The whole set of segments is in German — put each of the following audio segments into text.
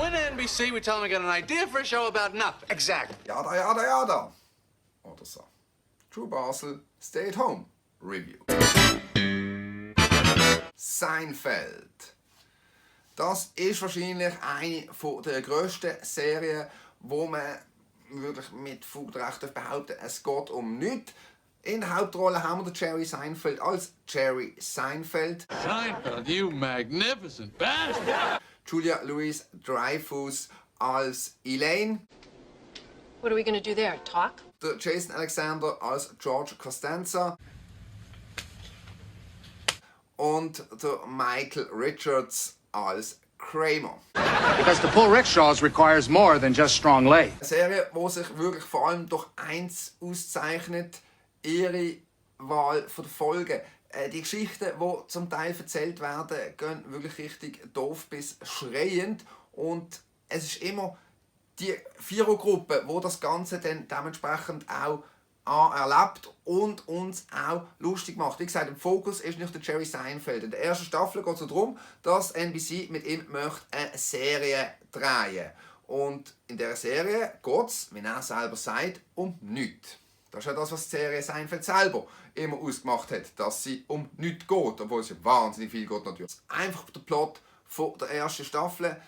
went to NBC, we tell them I got an idea for a show about nothing. Exactly. Yada, yada, yada. Oder so. True Basel, Stay at Home Review. Seinfeld. Das ist wahrscheinlich eine der grössten Serien, wo man wirklich mit Fug und Recht behaupten, es geht um nichts. In der Hauptrolle haben wir den Jerry Seinfeld als Jerry Seinfeld. Seinfeld, you magnificent bastard! Julia Louis-Dreyfus als Elaine. What are we going to do there? Talk? Der Jason Alexander als George Costanza. Und der Michael Richards als Kramer. Because to pull rickshaws requires more than just strong legs. Eine Serie, die sich wirklich vor allem durch eins auszeichnet: ihre Wahl der Folgen. Die Geschichten, die zum Teil erzählt werden, gehen wirklich richtig doof bis schreiend. Und es ist immer die Vierergruppe, die das Ganze dann dementsprechend auch erlebt und uns auch lustig macht. Wie gesagt, im Fokus ist nicht der Jerry Seinfeld. In der ersten Staffel geht es darum, dass NBC mit ihm eine Serie drehen möchte. Und in dieser Serie geht es, wie er selber sagt, um nichts. Das ist ja das, was die Serie Seinfeld selber immer ausgemacht hat, dass sie um nichts geht, obwohl es ja wahnsinnig viel geht natürlich. Einfach der Plot von der ersten Staffel.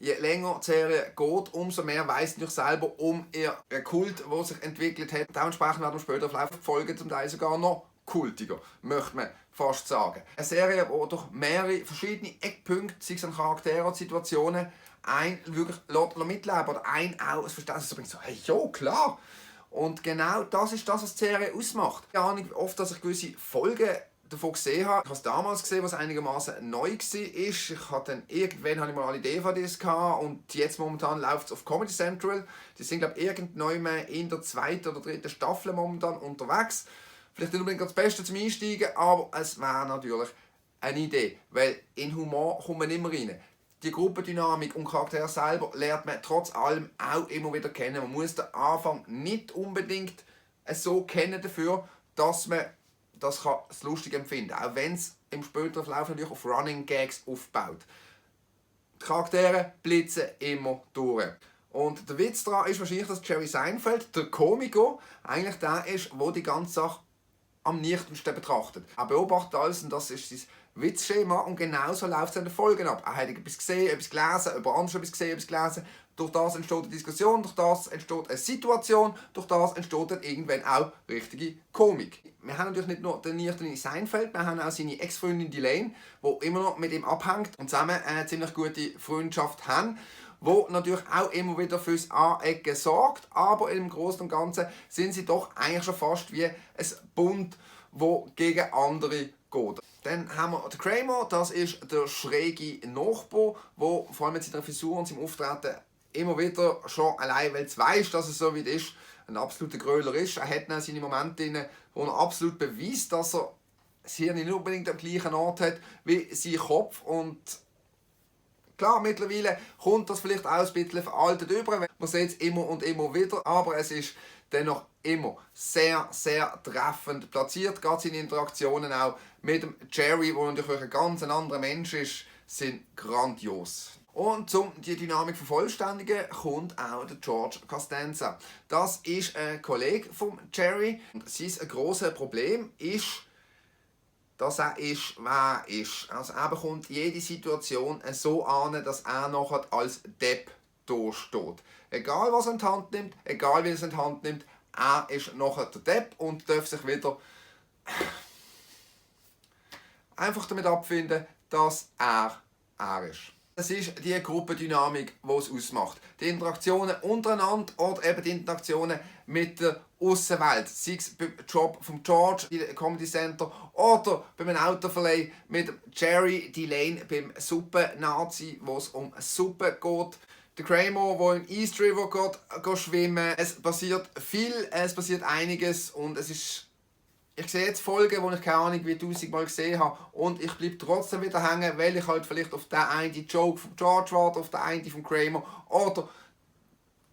Je länger die Serie geht, umso mehr weiss ich selber um ihr Kult, der sich entwickelt hat. Dementsprechend werden wir später auf die Folgen zum Teil sogar noch kultiger, möchte man fast sagen. Eine Serie, die durch mehrere verschiedene Eckpunkte, sei es an Charakteren oder Situationen, ein wirklich mitleben oder ein auch ein Verständnis bringt. So, hey, ja, klar. Und genau das ist das, was die Serie ausmacht. Ich habe oft, dass ich gewisse Folgen davon gesehen habe. Ich habe es damals gesehen, was einigermaßen neu war. Ich hatte dann irgendwann mal alle DVDs gehabt und jetzt momentan läuft es auf Comedy Central. Die sind, glaube ich, irgendwann in der zweiten oder dritten Staffel momentan unterwegs. Vielleicht nicht unbedingt das Beste zum Einsteigen, aber es wäre natürlich eine Idee, weil in Humor kommt man immer rein. Die Gruppendynamik und Charaktere selber lernt man trotz allem auch immer wieder kennen. Man muss den Anfang nicht unbedingt so kennen dafür, dass man das lustig empfinden kann. Auch wenn es im späteren Verlauf natürlich auf Running Gags aufbaut. Die Charaktere blitzen immer durch. Und der Witz daran ist wahrscheinlich, dass Jerry Seinfeld, der Komiker, eigentlich der ist, der die ganze Sache am nüchternsten betrachtet. Er beobachtet alles und das ist sein Witzschema und genauso läuft es in den Folgen ab. Er hat etwas gesehen, etwas gelesen, über andere etwas gesehen, etwas gelesen. Durch das entsteht eine Diskussion, durch das entsteht eine Situation, durch das entsteht dann irgendwann auch richtige Komik. Wir haben natürlich nicht nur den nüchternen Seinfeld, wir haben auch seine Ex-Freundin Elaine, die immer noch mit ihm abhängt und zusammen eine ziemlich gute Freundschaft haben, wo natürlich auch immer wieder fürs Anecken sorgt, aber im Großen und Ganzen sind sie doch eigentlich schon fast wie ein Bund, wo gegen andere geht. Dann haben wir den Kramer, das ist der schräge Nachbar, der vor allem mit seiner Frisur und seinem Auftreten immer wieder schon allein, weil es weiss, dass es so weit ist, ein absoluter Gröler ist. Er hat dann seine Momente drin, wo er absolut beweist, dass er das Hirn nicht unbedingt am gleichen Ort hat wie sein Kopf. Und klar, mittlerweile kommt das vielleicht auch ein bisschen veraltet über. Man sieht es immer und immer wieder, aber es ist dennoch immer sehr, sehr treffend platziert. Gerade seine Interaktionen auch mit dem Jerry, der natürlich ein ganz anderer Mensch ist, sind grandios. Und um die Dynamik zu vervollständigen, kommt auch der George Costanza. Das ist ein Kollege von Jerry. Sein grosses Problem ist, dass er ist, wer er ist. Also er bekommt jede Situation so an, dass er nachher als Depp dasteht. Egal was er in die Hand nimmt, egal wie er es in die Hand nimmt, er ist nachher der Depp und darf sich wieder einfach damit abfinden, dass er ist. Es ist die Gruppendynamik, die es ausmacht. Die Interaktionen untereinander oder eben die Interaktionen mit der Aussenwelt. Sei es beim Job von George im Comedy Center oder beim Autoverleih mit Jerry, die Elaine beim Suppen-Nazi, wo es um Suppe geht. Der Kramer, der im East River geht schwimmen. Es passiert viel, es passiert einiges und es ist... Ich sehe jetzt Folgen, die ich keine Ahnung wie 1000-mal gesehen habe und ich bleibe trotzdem wieder hängen, weil ich halt vielleicht auf den einen Joke von George warte, auf den einen von Kramer oder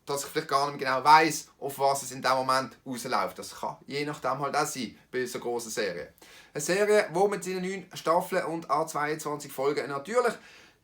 dass ich vielleicht gar nicht mehr genau weiss, auf was es in diesem Moment rausläuft. Das kann je nachdem halt auch sein bei so grossen Serien. Eine Serie, die mit seinen 9 Staffeln und 22 Folgen natürlich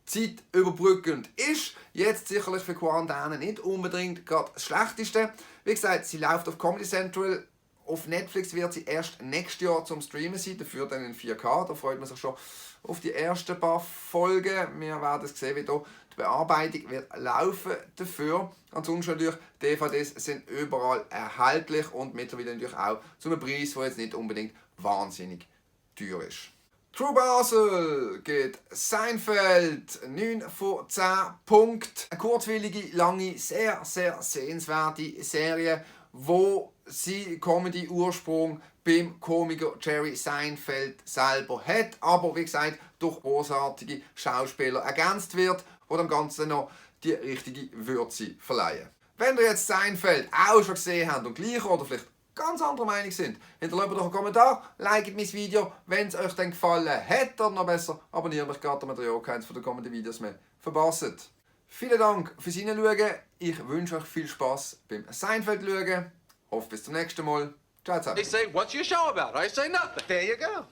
Zeit überbrückend ist. Jetzt sicherlich für Quarantäne nicht unbedingt gerade das Schlechteste. Wie gesagt, sie läuft auf Comedy Central. Auf Netflix wird sie erst nächstes Jahr zum Streamen sein, dafür dann in 4K. Da freut man sich schon auf die ersten paar Folgen. Wir werden es sehen, wie hier die Bearbeitung wird laufen dafür. Ansonsten natürlich, DVDs sind überall erhältlich und mittlerweile natürlich auch zu einem Preis, der jetzt nicht unbedingt wahnsinnig teuer ist. True Basel geht Seinfeld 9 von 10 Punkten. Eine kurzweilige, lange, sehr sehenswerte Serie, wo sie Comedy-Ursprung beim Komiker Jerry Seinfeld selber hat, aber wie gesagt durch großartige Schauspieler ergänzt wird, die dem Ganzen noch die richtige Würze verleihen. Wenn ihr jetzt Seinfeld auch schon gesehen habt und gleich oder vielleicht ganz anderer Meinung sind, hinterlasst doch einen Kommentar, liked mein Video, wenn es euch dann gefallen hat, oder noch besser, abonniert mich gerade, damit ihr auch keins von den kommenden Videos mehr verpasst. Vielen Dank fürs Hineinschauen, ich wünsche euch viel Spaß beim Seinfeld schauen, hoffe bis zum nächsten Mal, ciao zusammen. They say, what's your show about? I say nothing. There you go.